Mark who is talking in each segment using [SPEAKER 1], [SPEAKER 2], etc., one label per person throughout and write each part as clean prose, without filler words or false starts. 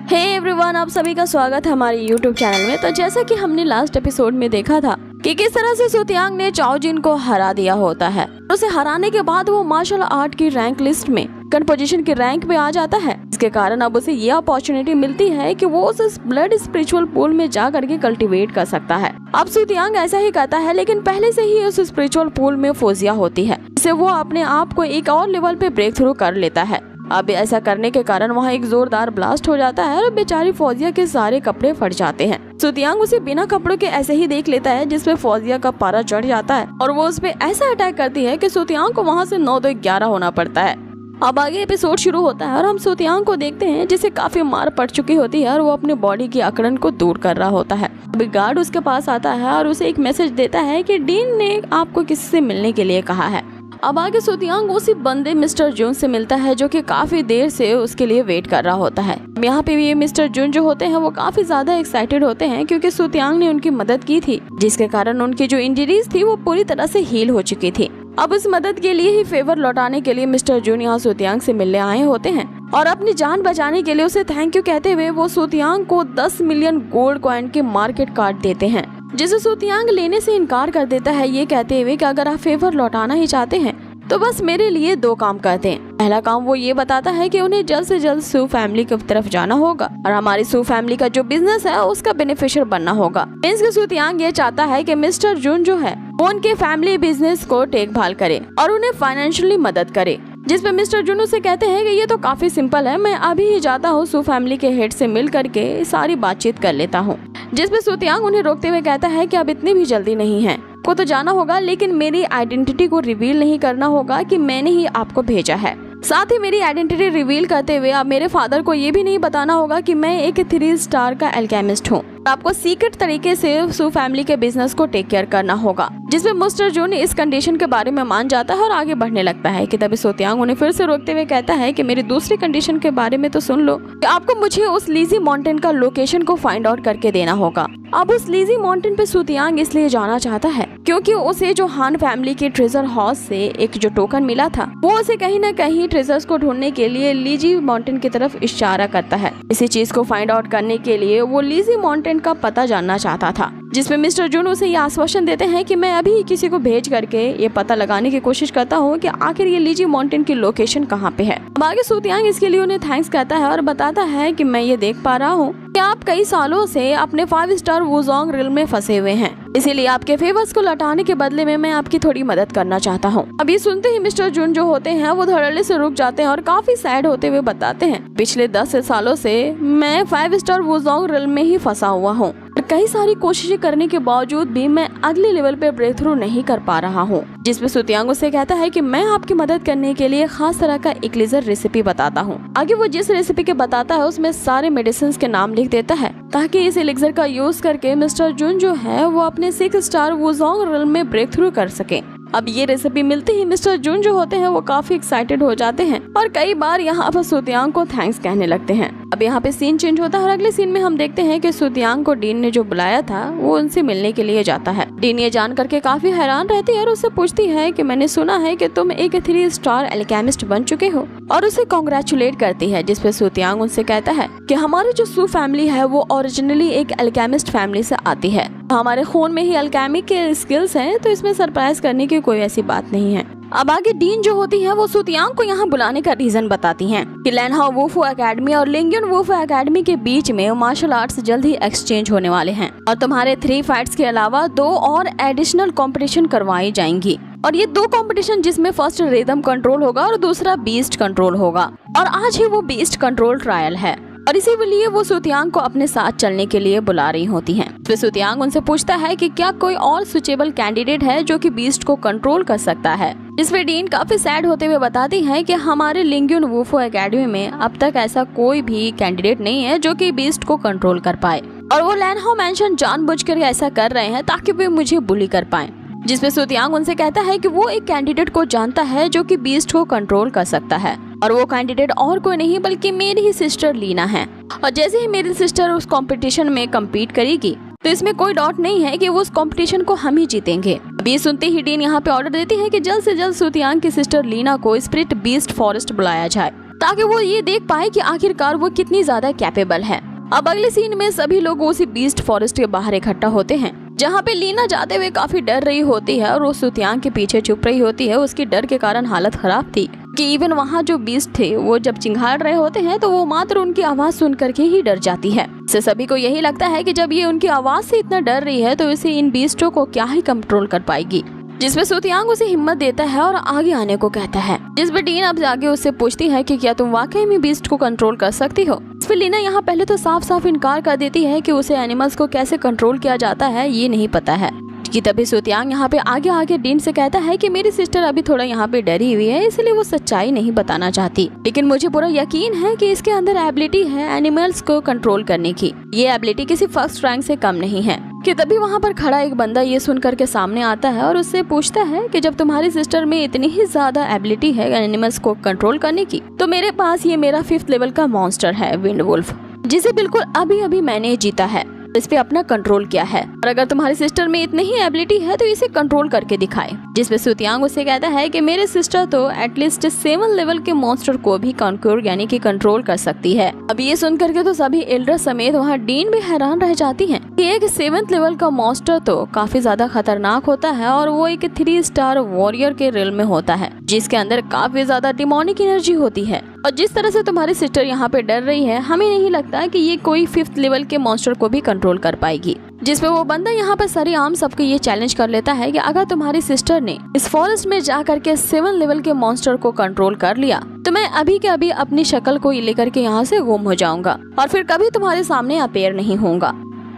[SPEAKER 1] Hey everyone, आप सभी का स्वागत है हमारे यूट्यूब चैनल में। तो जैसा कि हमने लास्ट एपिसोड में देखा था कि किस तरह से सुतियांग ने चाओ जिन को हरा दिया होता है। उसे हराने के बाद वो मार्शल आर्ट की रैंक लिस्ट में सेकंड पोजीशन की रैंक पे आ जाता है। इसके कारण अब उसे ये अपॉर्चुनिटी मिलती है कि वो उस ब्लड स्पिरिचुअल पूल में जा करके कल्टीवेट कर सकता है। अब सुतियांग ऐसा ही करता है, लेकिन पहले से ही उस स्पिरिचुअल पूल में फोजिया होती है, जिससे वो अपने आप को एक और लेवल पे ब्रेक थ्रू कर लेता है। अब ऐसा करने के कारण वहाँ एक जोरदार ब्लास्ट हो जाता है और बेचारी फौजिया के सारे कपड़े फट जाते हैं। सुतियांग उसे बिना कपड़ों के ऐसे ही देख लेता है, जिसपे फौजिया का पारा चढ़ जाता है और वो उस पे ऐसा अटैक करती है कि सुतियांग को वहाँ से 9-2-11 होना पड़ता है। अब आगे एपिसोड शुरू होता है और हम सुतियांग को देखते हैं, जिसे काफी मार पड़ चुकी होती है और वो अपने बॉडी की अकड़न को दूर कर रहा होता है। अभी गार्ड उसके पास आता है और उसे एक मैसेज देता है कि डीन ने आपको किसी से मिलने के लिए कहा है। अब आगे सुतियांग उसी बंदे मिस्टर जून से मिलता है, जो कि काफी देर से उसके लिए वेट कर रहा होता है। यहाँ पे भी ये मिस्टर जून जो होते हैं वो काफी ज्यादा एक्साइटेड होते हैं, क्योंकि सुतियांग ने उनकी मदद की थी, जिसके कारण उनकी जो इंजरीज थी वो पूरी तरह से हील हो चुकी थी। अब इस मदद के लिए ही फेवर लौटाने के लिए मिस्टर जून यहाँ सुतियांग से मिलने आए होते हैं और अपनी जान बचाने के लिए उसे थैंक यू कहते हुए वो सुतियांग को 10 मिलियन गोल्ड कॉइन के मार्केट कार्ड देते हैं, जिसे सुतियांग लेने से इनकार कर देता है, ये कहते हुए कि अगर आप फेवर लौटाना ही चाहते हैं तो बस मेरे लिए 2 काम कर दें। पहला काम वो ये बताता है कि उन्हें जल्द से जल्द सू फैमिली की तरफ जाना होगा और हमारी सू फैमिली का जो बिजनेस है उसका बेनिफिशियर बनना होगा। मींस कि सुतियांग ये चाहता है कि मिस्टर जून जो है वो उनके फैमिली बिजनेस को देखभाल करे और उन्हें फाइनेंशियली मदद करे, जिसपे मिस्टर जून उसे कहते हैं कि ये तो काफी सिंपल है, मैं अभी ही जाता हूँ सू फैमिली के हेड से मिल करके सारी बातचीत कर लेता हूँ। जिसपे सुतियांग उन्हें रोकते हुए कहता है कि अब इतनी भी जल्दी नहीं है, को तो जाना होगा, लेकिन मेरी आइडेंटिटी को रिवील नहीं करना होगा कि मैंने ही आपको भेजा है। साथ ही मेरी आइडेंटिटी रिवील करते हुए अब मेरे फादर को ये भी नहीं बताना होगा कि मैं एक 3 स्टार का एल्केमिस्ट हूँ। आपको सीक्रेट तरीके से सू फैमिली के बिजनेस को टेक केयर करना होगा। जिसमें मिस्टर जून इस कंडीशन के बारे में मान जाता है और आगे बढ़ने लगता है कि तभी सुतियांग उन्हें फिर से रोकते हुए कहता है कि मेरी दूसरी कंडीशन के बारे में तो सुन लो, कि आपको मुझे उस लीजी माउंटेन का लोकेशन को फाइंड आउट करके देना होगा। अब उस लीजी माउंटेन पे सुतियांग इसलिए जाना चाहता है क्योंकि उसे जो हान फैमिली के ट्रेजर हाउस से एक जो टोकन मिला था वो उसे कहीं न कहीं ट्रेजर्स को ढूंढने के लिए लीजी माउंटेन की तरफ इशारा करता है। इसी चीज को फाइंड आउट करने के लिए वो लीजी माउंटेन का पता जानना चाहता था, जिसमें मिस्टर जून उसे ये आश्वासन देते हैं कि मैं अभी किसी को भेज करके ये पता लगाने की कोशिश करता हूँ कि आखिर ये लीजी माउंटेन की लोकेशन कहाँ पे है। अब आगे सुतियांग इसके लिए उन्हें थैंक्स कहता है और बताता है कि मैं ये देख पा रहा हूँ कि आप कई सालों से अपने 5 स्टार वुजोंग रिल में फंसे हुए हैं, इसीलिए आपके फेवर्स को लौटाने के बदले में मैं आपकी थोड़ी मदद करना चाहता हूँ। अभी सुनते ही मिस्टर जून जो होते हैं वो धड़ल्ले से रुक जाते हैं और काफी सैड होते हुए बताते हैं, पिछले 10 सालों से मैं 5 स्टार वुजोंग रिल में ही फंसा हुआ हूँ। कई सारी कोशिशें करने के बावजूद भी मैं अगले लेवल पे ब्रेक थ्रू नहीं कर पा रहा हूँ। जिसपे सुतियांग उसे कहता है कि मैं आपकी मदद करने के लिए खास तरह का एक लेजर रेसिपी बताता हूँ। आगे वो जिस रेसिपी के बताता है उसमें सारे मेडिसिन के नाम लिख देता है, ताकि इस एलिक्सर का यूज करके मिस्टर जून जो है वो अपने 6 स्टार वुजोंग रिल में ब्रेक थ्रू कर सके। अब ये रेसिपी मिलते ही मिस्टर जून जो होते हैं वो काफी एक्साइटेड हो जाते हैं और कई बार यहाँ पर सुतियांग को थैंक्स कहने लगते हैं। अब यहाँ पे सीन चेंज होता है और अगले सीन में हम देखते हैं कि सुतियांग को डीन ने जो बुलाया था वो उनसे मिलने के लिए जाता है। डीन ये जान करके काफी हैरान रहती है और उससे पूछती है कि मैंने सुना है कि तुम एक 3 स्टार एल्केमिस्ट बन चुके हो, और उसे कॉन्ग्रेचुलेट करती है। जिसपे सुतियांग उनसे कहता है कि हमारी जो सू फैमिली है वो ओरिजिनली एक एल्केमिस्ट फैमिली से आती है, हमारे खून में ही एल्केमी के स्किल्स हैं, तो इसमें सरप्राइज करने की कोई ऐसी बात नहीं है। अब आगे डीन जो होती है वो सुतियांग को यहाँ बुलाने का रीजन बताती हैं कि लैनहाओ वुफू एकेडमी और लिंगयुन वुफू एकेडमी के बीच में मार्शल आर्ट्स जल्द ही एक्सचेंज होने वाले हैं और तुम्हारे 3 फाइट्स के अलावा 2 और एडिशनल कंपटीशन करवाई जाएंगी, और ये 2 कंपटीशन जिसमें फर्स्ट रिदम कंट्रोल होगा और दूसरा बीस्ट कंट्रोल होगा, और आज ही वो बीस्ट कंट्रोल ट्रायल है और इसीलिए वो सुतियांग को अपने साथ चलने के लिए बुला रही होती हैं। फिर सुतियांग उनसे पूछता है कि क्या कोई और सुचेबल कैंडिडेट है जो कि बीस्ट को कंट्रोल कर सकता है। जिसपे डीन काफी सैड होते हुए बताती है कि हमारे लिंगयुन वुफू एकेडमी में अब तक ऐसा कोई भी कैंडिडेट नहीं है जो कि बीस्ट को कंट्रोल कर पाए, और वो लैनहाओ मेंशन जानबूझकर ऐसा कर रहे हैं ताकि वे मुझे बुली कर पाए। जिसपे सुतियांग उनसे कहता है कि वो एक कैंडिडेट को जानता है जो कि बीस्ट को कंट्रोल कर सकता है, और वो कैंडिडेट और कोई नहीं बल्कि मेरी ही सिस्टर लीना है, और जैसे ही मेरी सिस्टर उस कंपटीशन में कम्पीट करेगी तो इसमें कोई डाउट नहीं है कि वो उस कंपटीशन को हम ही जीतेंगे। अभी सुनते ही डीन यहाँ पे ऑर्डर देती है कि जल्द से जल्द सुतियांग की सिस्टर लीना को स्पिरिट बीस्ट फॉरेस्ट बुलाया जाए, ताकि वो ये देख पाए कि आखिरकार वो कितनी ज्यादा कैपेबल है। अब अगले सीन में सभी लोग उसी बीस्ट फॉरेस्ट के बाहर इकट्ठा होते हैं, जहाँ पे लीना जाते हुए काफी डर रही होती है और वो सुतियांग के पीछे छुप रही होती है। उसकी डर के कारण हालत खराब थी कि इवन वहाँ जो बीस्ट थे वो जब चिंघाड़ रहे होते हैं तो वो मात्र उनकी आवाज सुन करके ही डर जाती है। इससे सभी को यही लगता है कि जब ये उनकी आवाज से इतना डर रही है तो इसे इन बीस्टों को क्या ही कंट्रोल कर पाएगी। जिसपे सुतियांग उसे हिम्मत देता है और आगे आने को कहता है, जिसपे डीन अब आगे उससे पूछती है कि क्या तुम वाकई में बीस्ट को कंट्रोल कर सकती हो। इसपे लीना यहाँ पहले तो साफ साफ इनकार कर देती है कि उसे एनिमल्स को कैसे कंट्रोल किया जाता है ये नहीं पता है। कि तभी सुतियांग यहाँ पे आगे आगे डीन से कहता है कि मेरी सिस्टर अभी थोड़ा यहाँ पे डरी हुई है, इसलिए वो सच्चाई नहीं बताना चाहती, लेकिन मुझे पूरा यकीन है कि इसके अंदर एबिलिटी है एनिमल्स को कंट्रोल करने की। ये एबिलिटी किसी फर्स्ट रैंक से कम नहीं है। कि तभी वहाँ पर खड़ा एक बंदा ये सुन करके सामने आता है और उससे पूछता है कि जब तुम्हारी सिस्टर में इतनी ही ज्यादा एबिलिटी है एनिमल्स को कंट्रोल करने की, तो मेरे पास ये मेरा 5th लेवल का मॉन्स्टर है विंड वुल्फ, जिसे बिल्कुल अभी अभी मैंने जीता है, इस पे अपना कंट्रोल किया है। और अगर तुम्हारी सिस्टर में इतनी ही एबिलिटी है तो इसे कंट्रोल करके दिखाए। जिसपे सुतियांग उसे कहता है कि मेरे सिस्टर तो एटलीस्ट 7 लेवल के मॉन्स्टर को भी कॉन्क्योर यानी कि कंट्रोल कर सकती है। अब ये सुन करके तो सभी एल्डर समेत वहाँ डीन भी हैरान रह जाती हैं कि एक 7th लेवल का मॉन्स्टर तो काफी ज्यादा खतरनाक होता है और वो एक 3 स्टार वॉरियर के रिल में होता है, जिसके अंदर काफी ज्यादा डिमोनिक एनर्जी होती है। और जिस तरह से तुम्हारी सिस्टर यहाँ पे डर रही है, हमें नहीं लगता कि ये कोई 5th लेवल के मॉन्स्टर को भी कंट्रोल कर पाएगी। जिसपे वो बंदा यहाँ पर सरेआम सबको ये चैलेंज कर लेता है कि अगर तुम्हारी सिस्टर ने इस फॉरेस्ट में जा करके 7 लेवल के मॉन्स्टर को कंट्रोल कर लिया तो मैं अभी के अभी अपनी शक्ल को लेकर के यहाँ से गुम हो जाऊंगा और फिर कभी तुम्हारे सामने अपीयर नहीं होऊंगा।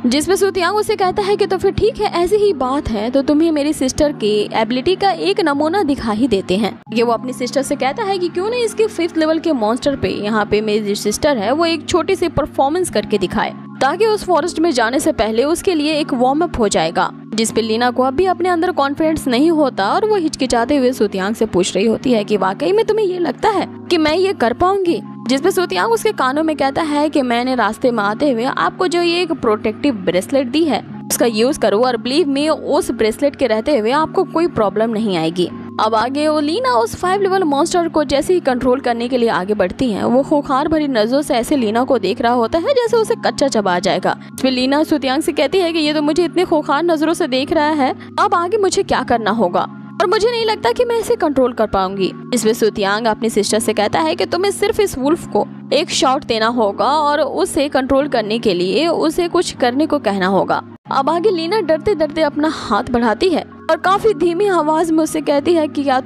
[SPEAKER 1] जिसपे सुतियांग उसे कहता है कि तो फिर ठीक है, ऐसी ही बात है तो तुम्हें मेरी सिस्टर की एबिलिटी का एक नमूना दिखा ही देते हैं। ये वो अपनी सिस्टर से कहता है कि क्यों नहीं इसके 5th लेवल के मॉन्स्टर पे यहाँ पे मेरी सिस्टर है वो एक छोटी सी परफॉर्मेंस करके दिखाए, ताकि उस फॉरेस्ट में जाने से पहले उसके लिए एक वार्म अप हो जाएगा। जिसपे लीना को अभी अपने अंदर कॉन्फिडेंस नहीं होता और वो हिचकिचाते हुए सुतियांग से पूछ रही होती है कि वाकई में तुम्हें ये लगता है कि मैं ये कर पाऊंगी। जिसपे सुतियांग उसके कानों में कहता है कि मैंने रास्ते में आते हुए आपको जो ये एक प्रोटेक्टिव ब्रेसलेट दी है उसका यूज करो और बिलीव मी उस ब्रेसलेट के रहते हुए आपको कोई प्रॉब्लम नहीं आएगी। अब आगे वो लीना उस 5 लेवल मॉन्स्टर को जैसे ही कंट्रोल करने के लिए आगे बढ़ती हैं, वो खूंखार भरी नजरों से ऐसे लीना को देख रहा होता है जैसे उसे कच्चा चबा जाएगा। फिर लीना सुतियांग से कहती है कि ये तो मुझे इतने खूंखार नजरों से देख रहा है, अब आगे मुझे क्या करना होगा और मुझे नहीं लगता कि मैं इसे कंट्रोल कर पाऊंगी। इसमें सुतियांग अपनी सिस्टर से कहता है कि तुम्हें सिर्फ इस वुल्फ को एक शॉट देना होगा और उसे कंट्रोल करने के लिए उसे कुछ करने को कहना होगा। अब आगे लीना डरते डरते अपना हाथ बढ़ाती है और काफी धीमी आवाज में उससे कहती है कि क्या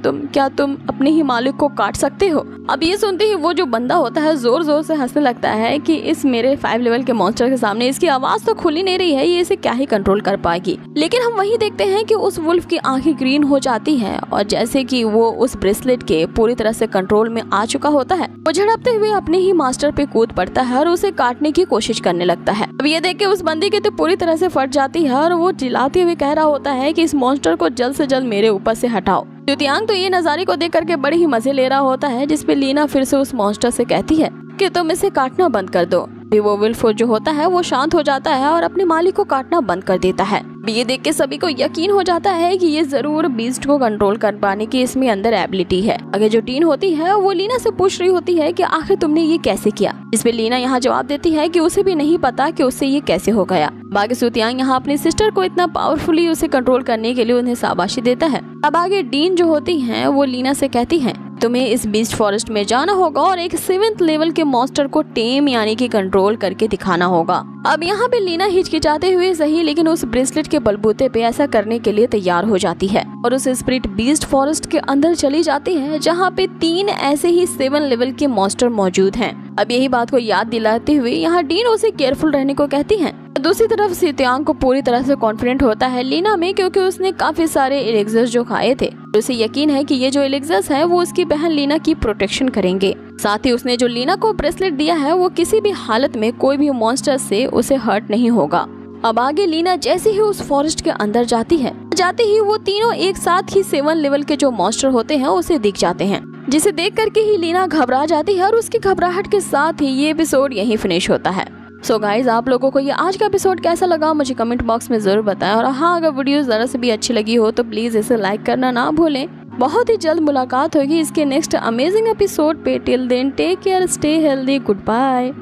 [SPEAKER 1] तुम अपने ही मालिक को काट सकते हो। अब ये सुनते ही वो जो बंदा होता है जोर जोर से हंसने लगता है कि इस मेरे 5 लेवल के मॉन्स्टर के सामने इसकी आवाज तो खुल ही नहीं रही है, ये इसे क्या ही कंट्रोल कर पाएगी। लेकिन हम वही देखते हैं कि उस वुल्फ की आंखें ग्रीन हो जाती है और जैसे कि वो उस ब्रेसलेट के पूरी तरह से कंट्रोल में आ चुका होता है, वो झड़पते हुए अपने ही मास्टर पे कूद पड़ता है और उसे काटने की कोशिश करने लगता है। अब ये देख के उस बंदी की तो पूरी तरह से फट जाती है और वो चिल्लाते हुए कह रहा होता है कि इस मॉन्स्टर को जल्द से जल्द मेरे ऊपर से हटाओ। सुतियांग तो ये नजारे को देख करके बड़े ही मजे ले रहा होता है। जिसपे लीना फिर से उस मॉन्स्टर से कहती है कि तुम इसे काटना बंद कर दो। वो वुल्फ जो होता है वो शांत हो जाता है और अपने मालिक को काटना बंद कर देता है। ये देख के सभी को यकीन हो जाता है कि ये जरूर बीस्ट को कंट्रोल कर पाने की इसमें अंदर एबिलिटी है। अगर जो टीन होती है वो लीना से पूछ रही होती है कि आखिर तुमने ये कैसे किया। इसपे लीना यहाँ जवाब देती है कि उसे भी नहीं पता कि उससे ये कैसे हो गया। बाकी सुतियांग यहाँ अपनी सिस्टर को इतना पावरफुली उसे कंट्रोल करने के लिए उन्हें शाबाशी देता है। अब आगे डीन जो होती है वो लीना से कहती है तुम्हें इस बीस्ट फॉरेस्ट में जाना होगा और एक 7th लेवल के मॉन्स्टर को टेम यानी कि कंट्रोल करके दिखाना होगा। अब यहाँ पे लीना हिचकिचाते हुए सही लेकिन उस ब्रेसलेट के बलबूते पे ऐसा करने के लिए तैयार हो जाती है और उस स्पिरिट बीस्ट फॉरेस्ट के अंदर चली जाती है जहाँ पे 3 ऐसे ही 7 लेवल के मॉन्स्टर मौजूद हैं। अब यही बात को याद दिलाते हुए यहाँ डीन उसे केयरफुल रहने को कहती है। दूसरी तरफ सुतियांग को पूरी तरह से कॉन्फिडेंट होता है लीना में, क्योंकि उसने काफी सारे एलिक्सर्स जो खाए थे। उसे यकीन है कि ये जो एलिक्सर्स है वो उसकी बहन लीना की प्रोटेक्शन करेंगे। साथ ही उसने जो लीना को ब्रेसलेट दिया है वो किसी भी हालत में कोई भी मॉन्स्टर से उसे हर्ट नहीं होगा। अब आगे लीना जैसे ही उस फॉरेस्ट के अंदर जाती ही वो तीनों एक साथ ही 7 लेवल के जो मॉन्स्टर होते हैं उसे दिख जाते हैं, जिसे देख करके ही लीना घबरा जाती है और उसकी घबराहट के साथ ही ये एपिसोड यहीं फिनिश होता है। सो गाइज, आप लोगों को ये आज का एपिसोड कैसा लगा मुझे कमेंट बॉक्स में जरूर बताएं। और हाँ, अगर वीडियो जरा से भी अच्छी लगी हो तो प्लीज इसे लाइक करना ना भूलें। बहुत ही जल्द मुलाकात होगी इसके नेक्स्ट अमेजिंग एपिसोड पे। Till then take care, stay healthy, good bye.